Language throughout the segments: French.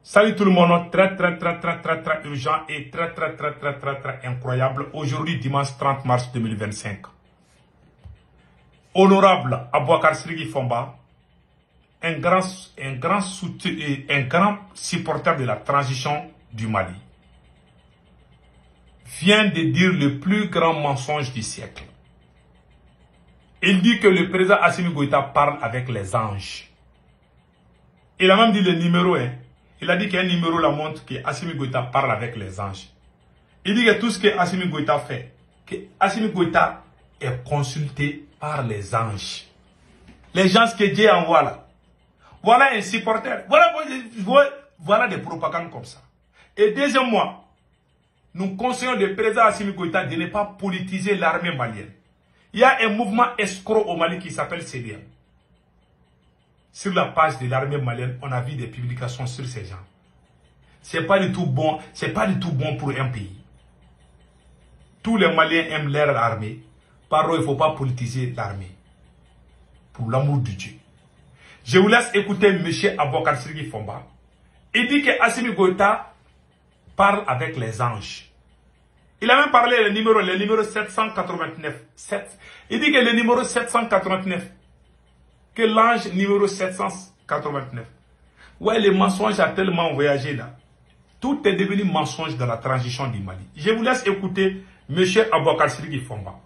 Salut tout le monde, très urgent et très incroyable. Aujourd'hui, dimanche 30 mars 2025. Honorable Aboubacar Siriki Fomba, un grand supporter de la transition du Mali, vient de dire le plus grand mensonge du siècle. Il dit que le président Assimi Goïta parle avec les anges. Il a même dit le numéro 1. Il a dit qu'un numéro la montre que Assimi Goïta parle avec les anges. Il dit que tout ce que Assimi Goïta fait, que Assimi Goïta est consulté par les anges. Les gens que Dieu envoie là. Voilà un supporter. Voilà des propagandes comme ça. Et deuxièmement, nous conseillons le président Assimi Goïta de ne pas politiser l'armée malienne. Il y a un mouvement escroc au Mali qui s'appelle CDM. Sur la page de l'armée malienne, on a vu des publications sur ces gens. C'est pas du tout bon, pour un pays. Tous les Maliens aiment leur armée. Par contre, il ne faut pas politiser l'armée. Pour l'amour de Dieu. Je vous laisse écouter M. Aboubacar Siriki Fomba. Il dit que Assimi Goïta parle avec les anges. Il a même parlé le numéro 789. Il dit que le numéro 789, que l'ange numéro 789. Ouais, le mensonge a tellement voyagé là. Tout est devenu mensonge dans la transition du Mali. Je vous laisse écouter M. Aboubacar Siriki Fomba.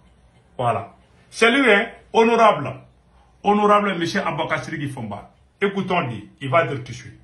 Voilà. C'est lui, hein, honorable M. Aboubacar Siriki Fomba. Écoutons-le, il va dire tout de suite.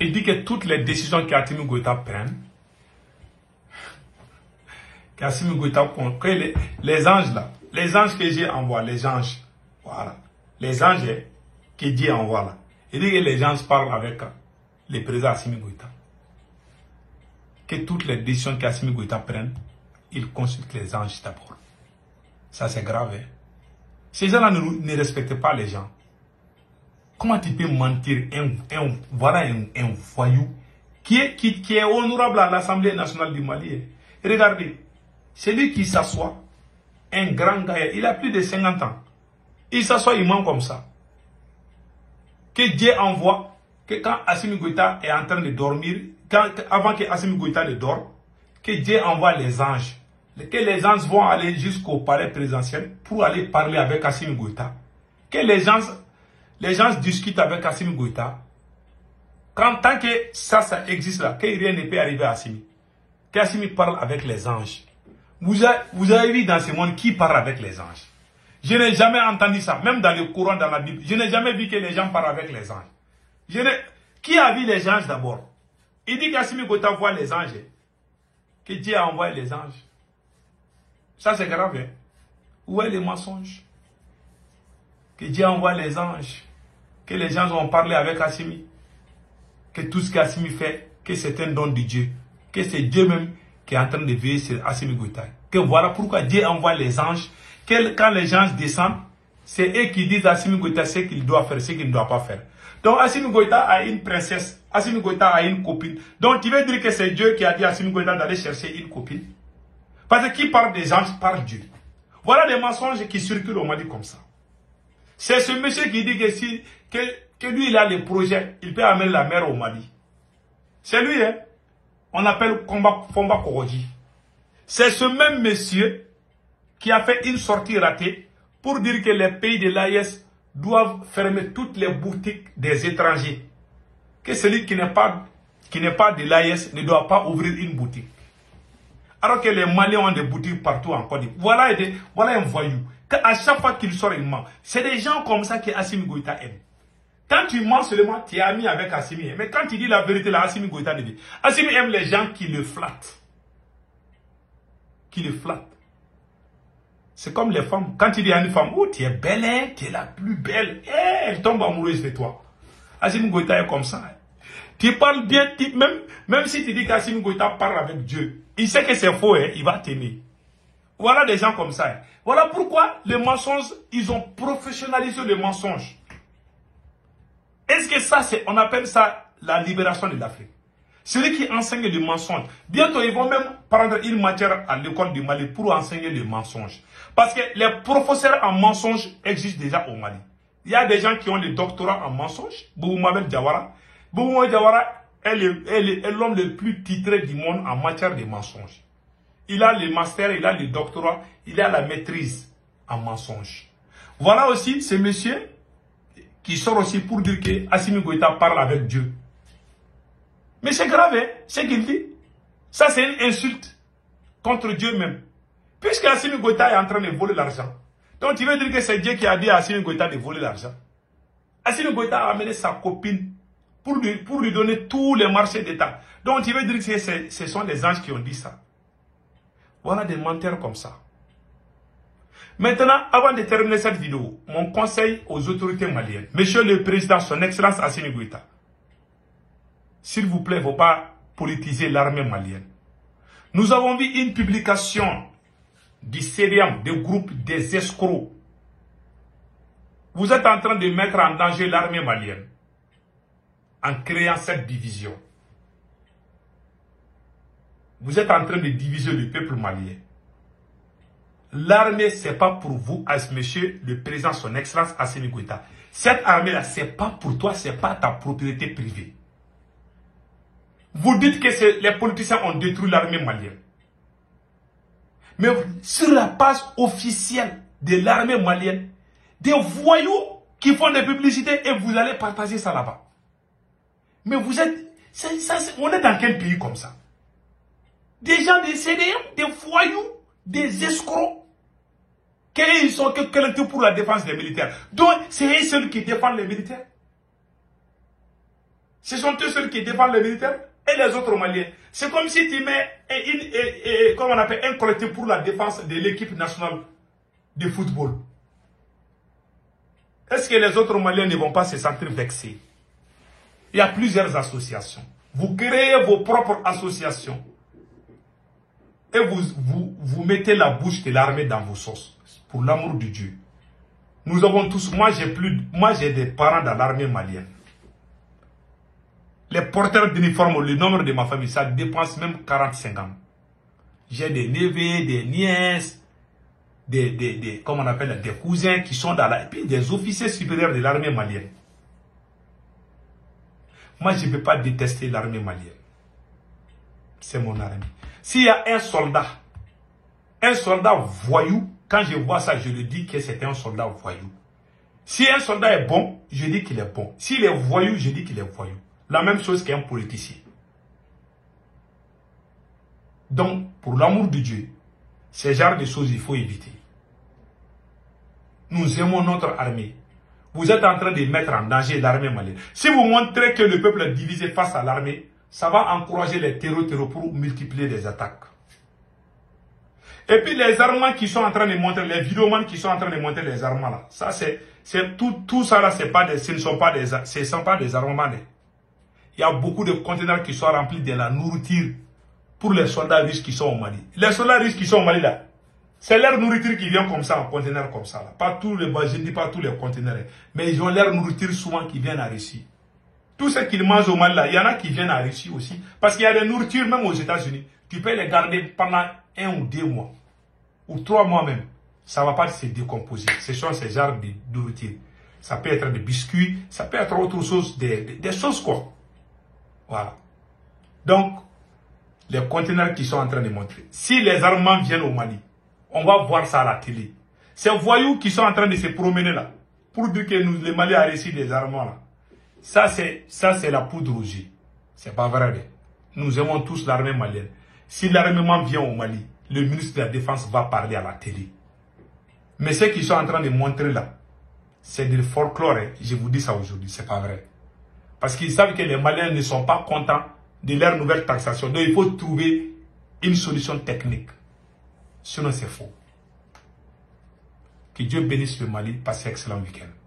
Il dit que toutes les décisions qu'Assimi Goïta prenne, qu'Assimi Goïta, que les anges là, les anges que Dieu envoie, les anges, voilà, les anges que Dieu envoie là, il dit que les anges parlent avec le président Assimi Goïta. Que toutes les décisions qu'Assimi Goïta prenne, il consulte les anges d'abord. Ça c'est grave. Hein? Ces gens-là ne respectent pas les gens. Comment tu peux mentir voilà un voyou qui est honorable à l'Assemblée nationale du Mali. Regardez, c'est lui qui s'assoit, un grand gars, il a plus de 50 ans. Il s'assoit, il ment comme ça. Que Dieu envoie, que quand Assimi Goïta est en train de dormir, avant que Assimi Goïta ne dorme, que Dieu envoie les anges. Que les anges vont aller jusqu'au palais présidentiel pour aller parler avec Assimi Goïta. Que les gens discutent avec Assimi Goïta. Tant que ça existe là, que rien ne peut arriver à Assimi. Qu'Assimi parle avec les anges. Vous avez vu dans ce monde qui parle avec les anges. Je n'ai jamais entendu ça, même dans le Coran, dans la Bible. Je n'ai jamais vu que les gens parlent avec les anges. Qui a vu les anges d'abord? Il dit qu'Assimi Goïta voit les anges. Que Dieu a envoyé les anges. Ça c'est grave. Hein? Où est le mensonge? Que Dieu envoie les anges. Que les gens ont parlé avec Assimi. Que tout ce qu'Assimi fait, que c'est un don de Dieu. Que c'est Dieu même qui est en train de veiller sur Assimi Goïta. Que voilà pourquoi Dieu envoie les anges. Que quand les anges descendent, c'est eux qui disent à Assimi Goïta ce qu'il doit faire, ce qu'il ne doit pas faire. Donc Assimi Goïta a une princesse. Assimi Goïta a une copine. Donc tu veux dire que c'est Dieu qui a dit à Assimi Goïta d'aller chercher une copine? Parce que qui parle des anges parle Dieu. Voilà des mensonges qui circulent au Mali comme ça. C'est ce monsieur qui dit que lui, il a les projets, il peut amener la mer au Mali. C'est lui, hein. On appelle Fomba Koroji. C'est ce même monsieur qui a fait une sortie ratée pour dire que les pays de l'AES doivent fermer toutes les boutiques des étrangers. Que celui qui n'est pas de l'AES ne doit pas ouvrir une boutique. Alors que les Maliens ont des boutiques partout en Côte d'Ivoire. Voilà un voyou. À chaque fois qu'il sort, il ment. C'est des gens comme ça que Assimi Goïta aime. Quand tu mens seulement, tu es ami avec Assimi. Mais quand tu dis la vérité, là, Assimi Goïta ne dit. Assimi aime les gens qui le flattent. Qui le flattent. C'est comme les femmes. Quand tu dis à une femme, oh, tu es belle, hein, tu es la plus belle, elle tombe amoureuse de toi. Assimi Goïta est comme ça. Hein. Tu parles bien, même si tu dis qu'Assimi Goïta parle avec Dieu, il sait que c'est faux, hein, il va t'aimer. Voilà des gens comme ça. Hein. Voilà pourquoi les mensonges, ils ont professionnalisé le mensonge. Est-ce que ça, on appelle ça la libération de l'Afrique? Celui qui enseigne le mensonge. Bientôt, ils vont même prendre une matière à l'école du Mali pour enseigner le mensonge. Parce que les professeurs en mensonge existent déjà au Mali. Il y a des gens qui ont le doctorat en mensonge. Bouboumabel Diawara. Bouboumabel Diawara est l'homme le plus titré du monde en matière de mensonge. Il a le master, il a le doctorat, il a la maîtrise en mensonge. Voilà aussi ce monsieur qui sort aussi pour dire que Assimi Goïta parle avec Dieu. Mais c'est grave, hein, ce qu'il dit. Ça, c'est une insulte contre Dieu même. Puisque Assimi Goïta est en train de voler l'argent. Donc, tu veux dire que c'est Dieu qui a dit à Assimi Goïta de voler l'argent. Assimi Goïta a amené sa copine pour lui donner tous les marchés d'État. Donc, tu veux dire que ce sont les anges qui ont dit ça. Voilà des menteurs comme ça. Maintenant, avant de terminer cette vidéo, mon conseil aux autorités maliennes. Monsieur le Président, son Excellence Assimi Goïta, s'il vous plaît, il ne faut pas politiser l'armée malienne. Nous avons vu une publication du CDM, du groupe des escrocs. Vous êtes en train de mettre en danger l'armée malienne en créant cette division. Vous êtes en train de diviser le peuple malien. L'armée, ce n'est pas pour vous, monsieur le président, son excellence Assimi Goïta. Cette armée-là, ce n'est pas pour toi, ce n'est pas ta propriété privée. Vous dites que les politiciens ont détruit l'armée malienne. Mais sur la page officielle de l'armée malienne, des voyous qui font des publicités et vous allez partager ça là-bas. Mais vous êtes... on est dans quel pays comme ça? Des gens des CDM, des voyous, des escrocs. Qu'ils sont que pour la défense des militaires. Donc, c'est eux seuls qui défendent les militaires. Ce sont eux seuls qui défendent les militaires et les autres Maliens. C'est comme si tu mets comme on appelle, un collectif pour la défense de l'équipe nationale de football. Est-ce que les autres Maliens ne vont pas se sentir vexés? Il y a plusieurs associations. Vous créez vos propres associations. Et vous mettez la bouche de l'armée dans vos sauces. Pour l'amour de Dieu. Nous avons tous, moi j'ai des parents dans l'armée malienne. Les porteurs d'uniforme, le nombre de ma famille, ça dépense même 45 ans. J'ai des neveux, des nièces, comment on appelle, des cousins qui sont dans la... Et puis des officiers supérieurs de l'armée malienne. Moi, je ne peux pas détester l'armée malienne. C'est mon armée. S'il y a un soldat voyou, quand je vois ça, je le dis que c'est un soldat voyou. Si un soldat est bon, je dis qu'il est bon. S'il est voyou, je dis qu'il est voyou. La même chose qu'un politicien. Donc, pour l'amour de Dieu, ce genre de choses, il faut éviter. Nous aimons notre armée. Vous êtes en train de mettre en danger l'armée malienne. Si vous montrez que le peuple est divisé face à l'armée, ça va encourager les terroristes pour multiplier les attaques. Et puis les armements qui sont en train de monter, les vidéomans qui sont en train de monter les armements là, ça c'est tout ça là, ce ne sont pas des armements. Il y a beaucoup de conteneurs qui sont remplis de la nourriture pour les soldats russes qui sont au Mali. Les soldats russes qui sont au Mali là, c'est leur nourriture qui vient comme ça en conteneur comme ça là. Pas tous les, je ne dis pas tous les conteneurs, mais ils ont leur nourriture souvent qui vient en Russie. Tout ce qu'ils mangent au Mali là, il y en a qui viennent en Russie aussi. Parce qu'il y a des nourritures même aux États-Unis. Tu peux les garder pendant 1 ou 2 mois. Ou 3 mois même. Ça ne va pas se décomposer. Ce sont ces genres de nourriture. Ça peut être des biscuits, ça peut être autre chose, des choses quoi. Voilà. Donc, les conteneurs qui sont en train de montrer. Si les armements viennent au Mali, on va voir ça à la télé. Ces voyous qui sont en train de se promener là, pour dire que les Mali ont reçu des armements là. Ça c'est la poudre aux yeux. C'est pas vrai. Nous aimons tous l'armée malienne. Si l'armement vient au Mali, le ministre de la Défense va parler à la télé. Mais ce qu'ils sont en train de montrer là, c'est du folklore. Hein. Je vous dis ça aujourd'hui, c'est pas vrai. Parce qu'ils savent que les Maliens ne sont pas contents de leur nouvelle taxation. Donc il faut trouver une solution technique. Sinon c'est faux. Que Dieu bénisse le Mali. Passez un excellent week-end.